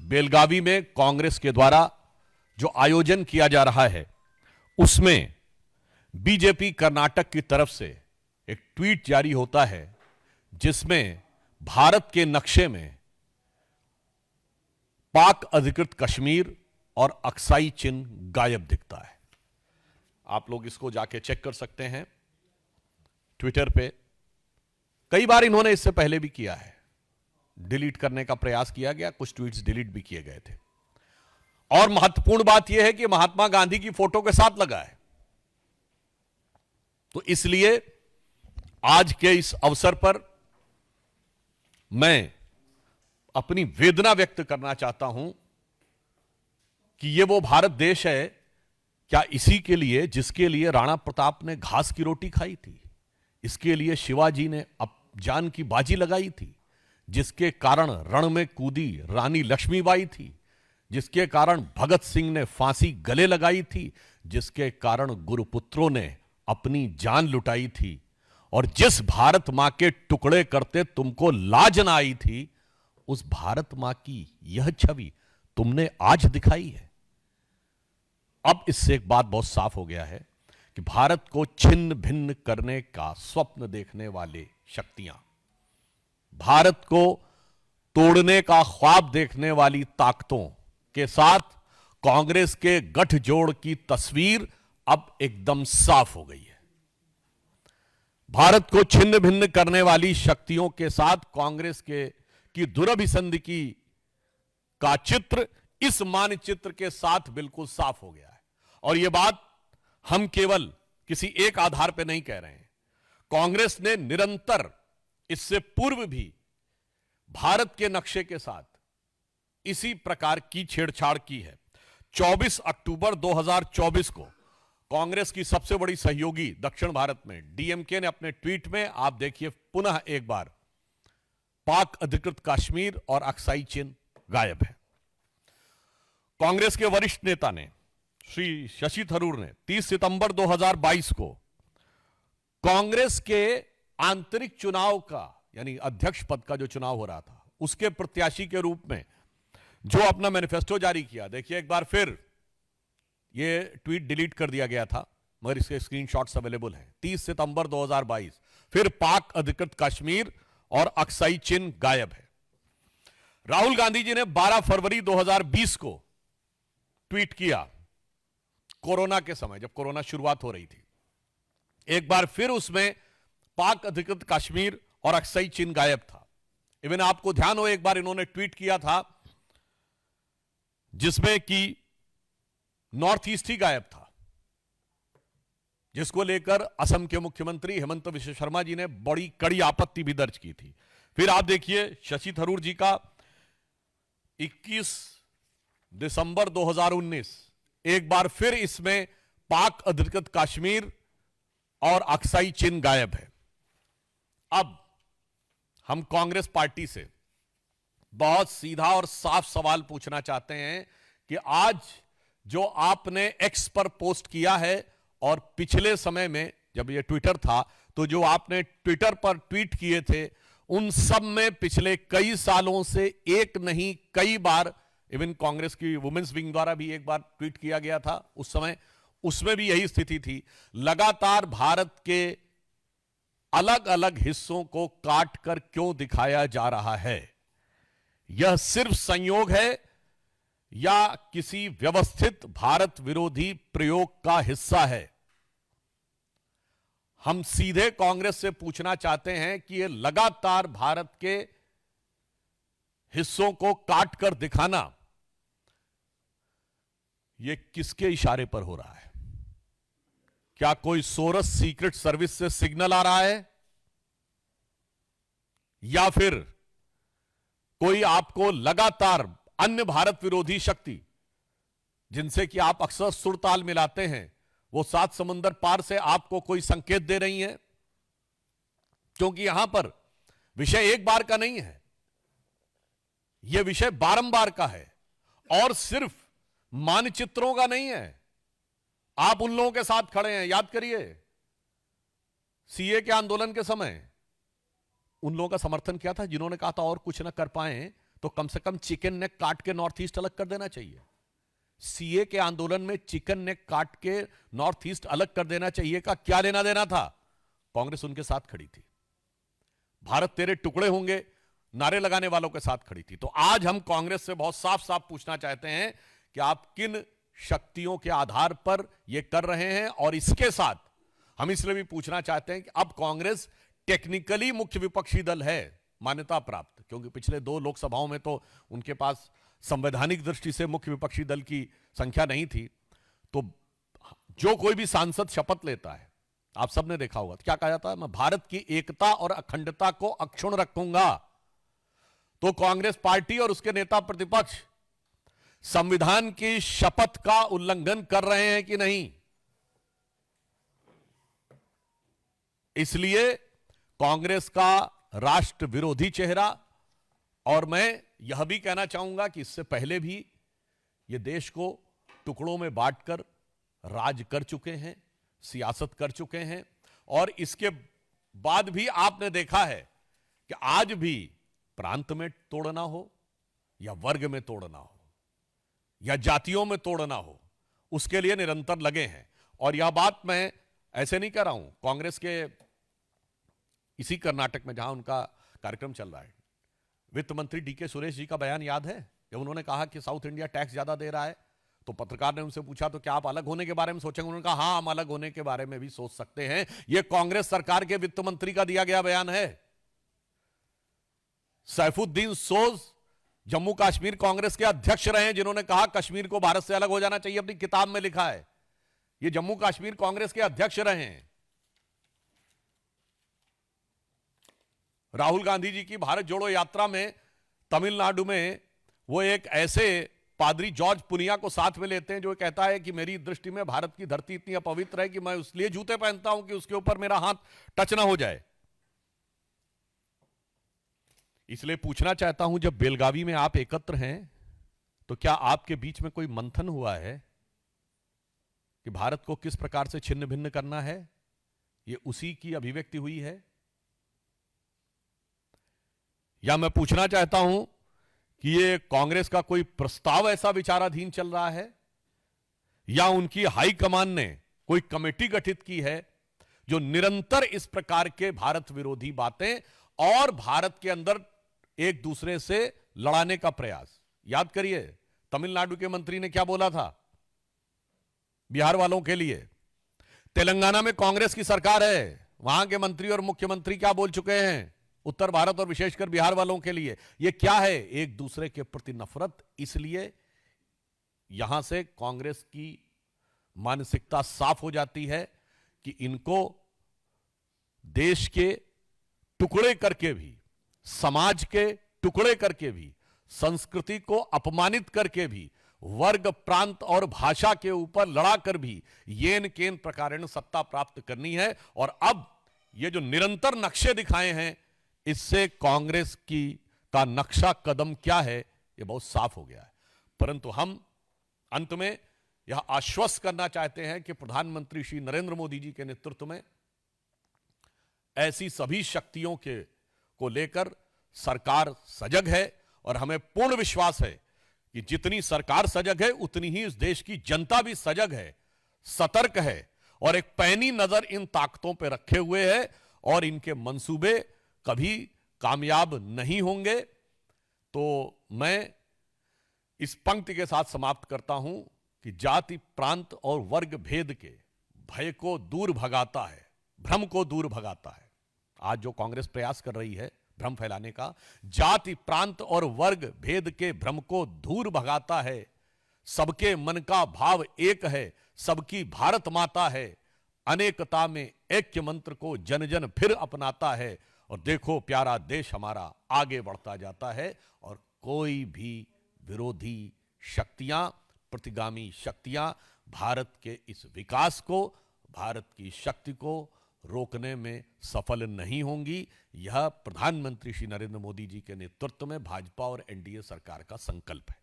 बेलगावी में कांग्रेस के द्वारा जो आयोजन किया जा रहा है उसमें बीजेपी कर्नाटक की तरफ से एक ट्वीट जारी होता है जिसमें भारत के नक्शे में पाक अधिकृत कश्मीर और अक्साई चिन्ह गायब दिखता है। आप लोग इसको जाके चेक कर सकते हैं ट्विटर पे। कई बार इन्होंने इससे पहले भी किया है, डिलीट करने का प्रयास किया गया, कुछ ट्वीट्स डिलीट भी किए गए थे। और महत्वपूर्ण बात यह है कि महात्मा गांधी की फोटो के साथ लगा है। तो इसलिए आज के इस अवसर पर मैं अपनी वेदना व्यक्त करना चाहता हूं कि यह वो भारत देश है क्या इसी के लिए जिसके लिए राणा प्रताप ने घास की रोटी खाई थी, इसके लिए शिवाजी ने जान की बाजी लगाई थी, जिसके कारण रण में कूदी रानी लक्ष्मीबाई थी, जिसके कारण भगत सिंह ने फांसी गले लगाई थी, जिसके कारण गुरुपुत्रों ने अपनी जान लुटाई थी, और जिस भारत मां के टुकड़े करते तुमको लाज ना आई थी, उस भारत मां की यह छवि तुमने आज दिखाई है। अब इससे एक बात बहुत साफ हो गया है कि भारत को छिन्न भिन्न करने का स्वप्न देखने वाले शक्तियां, भारत को तोड़ने का ख्वाब देखने वाली ताकतों के साथ कांग्रेस के गठजोड़ की तस्वीर अब एकदम साफ हो गई है। भारत को छिन्न भिन्न करने वाली शक्तियों के साथ कांग्रेस की दुरभिसंधि का चित्र इस मानचित्र के साथ बिल्कुल साफ हो गया है। और यह बात हम केवल किसी एक आधार पर नहीं कह रहे हैं, कांग्रेस ने निरंतर इससे पूर्व भी भारत के नक्शे के साथ इसी प्रकार की छेड़छाड़ की है। 24 अक्टूबर 2024 को कांग्रेस की सबसे बड़ी सहयोगी दक्षिण भारत में डीएमके ने अपने ट्वीट में, आप देखिए पुनः एक बार, पाक अधिकृत कश्मीर और अक्साई चिन्ह गायब है। कांग्रेस के वरिष्ठ नेता ने श्री शशि थरूर ने 30 सितंबर 2022 को कांग्रेस के आंतरिक चुनाव का, यानी अध्यक्ष पद का जो चुनाव हो रहा था, उसके प्रत्याशी के रूप में जो अपना मैनिफेस्टो जारी किया, देखिए एक बार फिर ये ट्वीट डिलीट कर दिया गया था मगर इसके स्क्रीनशॉट्स अवेलेबल हैं। 30 सितंबर 2022 फिर पाक अधिकृत कश्मीर और अक्साई चिन्ह गायब है। राहुल गांधी जी ने 12 फरवरी 2020 को ट्वीट किया, कोरोना के समय, जब कोरोना शुरुआत हो रही थी, एक बार फिर उसमें पाक अधिकृत कश्मीर और अक्साई चिन्ह गायब था। इवन आपको ध्यान हो, एक बार इन्होंने ट्वीट किया था जिसमें कि नॉर्थ ईस्ट ही गायब था, जिसको लेकर असम के मुख्यमंत्री हेमंत बिश्व शर्मा जी ने बड़ी कड़ी आपत्ति भी दर्ज की थी। फिर आप देखिए शशि थरूर जी का 21 दिसंबर 2019, एक बार फिर इसमें पाक अधिकृत कश्मीर और अक्साई चिन्ह गायब है। अब हम कांग्रेस पार्टी से बहुत सीधा और साफ सवाल पूछना चाहते हैं कि आज जो आपने एक्स पर पोस्ट किया है और पिछले समय में जब यह ट्विटर था तो जो आपने ट्विटर पर ट्वीट किए थे, उन सब में पिछले कई सालों से एक नहीं कई बार, इवन कांग्रेस की वुमेन्स विंग द्वारा भी एक बार ट्वीट किया गया था उस समय, उसमें भी यही स्थिति थी। लगातार भारत के अलग अलग हिस्सों को काट कर क्यों दिखाया जा रहा है? यह सिर्फ संयोग है या किसी व्यवस्थित भारत विरोधी प्रयोग का हिस्सा है? हम सीधे कांग्रेस से पूछना चाहते हैं कि यह लगातार भारत के हिस्सों को काट कर दिखाना, यह किसके इशारे पर हो रहा है? क्या कोई सोरस सीक्रेट सर्विस से सिग्नल आ रहा है, या फिर कोई आपको लगातार अन्य भारत विरोधी शक्ति जिनसे कि आप अक्सर सुरताल मिलाते हैं, वो 7 समुंदर पार से आपको कोई संकेत दे रही हैं? क्योंकि यहां पर विषय एक बार का नहीं है, यह विषय बारंबार का है और सिर्फ मानचित्रों का नहीं है। आप उन लोगों के साथ खड़े हैं, याद करिए सीए के आंदोलन के समय उन लोगों का समर्थन किया था जिन्होंने कहा था और कुछ ना कर पाए तो कम से कम चिकन नेक काट के नॉर्थ ईस्ट अलग कर देना चाहिए। सीए के आंदोलन में चिकन नेक काट के नॉर्थ ईस्ट अलग कर देना चाहिए का क्या लेना देना था? कांग्रेस उनके साथ खड़ी थी। भारत तेरे टुकड़े होंगे नारे लगाने वालों के साथ खड़ी थी। तो आज हम कांग्रेस से बहुत साफ साफ पूछना चाहते हैं कि आप किन शक्तियों के आधार पर यह कर रहे हैं, और इसके साथ हम इसलिए भी पूछना चाहते हैं कि अब कांग्रेस टेक्निकली मुख्य विपक्षी दल है, मान्यता प्राप्त, क्योंकि पिछले 2 लोकसभाओं में तो उनके पास संवैधानिक दृष्टि से मुख्य विपक्षी दल की संख्या नहीं थी। तो जो कोई भी सांसद शपथ लेता है, आप सबने देखा होगा, तो क्या कहा जाता है? मैं भारत की एकता और अखंडता को अक्षुण्ण रखूंगा। तो कांग्रेस पार्टी और उसके नेता प्रतिपक्ष संविधान की शपथ का उल्लंघन कर रहे हैं कि नहीं? इसलिए कांग्रेस का राष्ट्र विरोधी चेहरा, और मैं यह भी कहना चाहूंगा कि इससे पहले भी ये देश को टुकड़ों में बांटकर राज कर चुके हैं, सियासत कर चुके हैं, और इसके बाद भी आपने देखा है कि आज भी प्रांत में तोड़ना हो या वर्ग में तोड़ना हो या जातियों में तोड़ना हो, उसके लिए निरंतर लगे हैं। और यह बात मैं ऐसे नहीं कह रहा हूं, कांग्रेस के इसी कर्नाटक में जहां उनका कार्यक्रम चल रहा है, वित्त मंत्री डीके सुरेश जी का बयान याद है? जब उन्होंने कहा कि साउथ इंडिया टैक्स ज्यादा दे रहा है, तो पत्रकार ने उनसे पूछा तो क्या आप अलग होने के बारे में सोचेंगे? उन्होंने कहा हां, हम अलग होने के बारे में भी सोच सकते हैं। यह कांग्रेस सरकार के वित्त मंत्री का दिया गया बयान है। सैफुद्दीन सोज जम्मू कश्मीर कांग्रेस के अध्यक्ष रहे हैं, जिन्होंने कहा कश्मीर को भारत से अलग हो जाना चाहिए, अपनी किताब में लिखा है। ये जम्मू कश्मीर कांग्रेस के अध्यक्ष रहे हैं। राहुल गांधी जी की भारत जोड़ो यात्रा में तमिलनाडु में वो एक ऐसे पादरी जॉर्ज पुनिया को साथ में लेते हैं जो कहता है कि मेरी दृष्टि में भारत की धरती इतनी अपवित्र है कि मैं उसलिए जूते पहनता हूं कि उसके ऊपर मेरा हाथ टच ना हो जाए। इसलिए पूछना चाहता हूं, जब बेलगावी में आप एकत्र हैं, तो क्या आपके बीच में कोई मंथन हुआ है कि भारत को किस प्रकार से छिन्न भिन्न करना है? यह उसी की अभिव्यक्ति हुई है? या मैं पूछना चाहता हूं कि ये कांग्रेस का कोई प्रस्ताव ऐसा विचाराधीन चल रहा है, या उनकी हाईकमान ने कोई कमेटी गठित की है जो निरंतर इस प्रकार के भारत विरोधी बातें और भारत के अंदर एक दूसरे से लड़ाने का प्रयास? याद करिए, तमिलनाडु के मंत्री ने क्या बोला था बिहार वालों के लिए। तेलंगाना में कांग्रेस की सरकार है, वहां के मंत्री और मुख्यमंत्री क्या बोल चुके हैं उत्तर भारत और विशेषकर बिहार वालों के लिए? यह क्या है? एक दूसरे के प्रति नफरत। इसलिए यहां से कांग्रेस की मानसिकता साफ हो जाती है कि इनको देश के टुकड़े करके भी, समाज के टुकड़े करके भी, संस्कृति को अपमानित करके भी, वर्ग प्रांत और भाषा के ऊपर लड़ाकर भी येन केन प्रकारेण सत्ता प्राप्त करनी है। और अब ये जो निरंतर नक्शे दिखाए हैं, इससे कांग्रेस की का नक्शा कदम क्या है ये बहुत साफ हो गया है। परंतु हम अंत में यह आश्वस्त करना चाहते हैं कि प्रधानमंत्री श्री नरेंद्र मोदी जी के नेतृत्व में ऐसी सभी शक्तियों को लेकर सरकार सजग है, और हमें पूर्ण विश्वास है कि जितनी सरकार सजग है उतनी ही इस देश की जनता भी सजग है, सतर्क है, और एक पैनी नजर इन ताकतों पर रखे हुए है, और इनके मंसूबे कभी कामयाब नहीं होंगे। तो मैं इस पंक्ति के साथ समाप्त करता हूं कि जाति, प्रांत और वर्ग भेद के भय को दूर भगाता है, भ्रम को दूर भगाता है। आज जो कांग्रेस प्रयास कर रही है भ्रम फैलाने का, जाति, प्रांत और वर्ग भेद के भ्रम को दूर भगाता है। सबके मन का भाव एक है, सबकी भारत माता है, अनेकता में ऐक्य मंत्र को जन जन फिर अपनाता है। और देखो प्यारा देश हमारा आगे बढ़ता जाता है, और कोई भी विरोधी शक्तियां, प्रतिगामी शक्तियां भारत के इस विकास को, भारत की शक्ति को रोकने में सफल नहीं होंगी। यह प्रधानमंत्री श्री नरेंद्र मोदी जी के नेतृत्व में भाजपा और एनडीए सरकार का संकल्प है।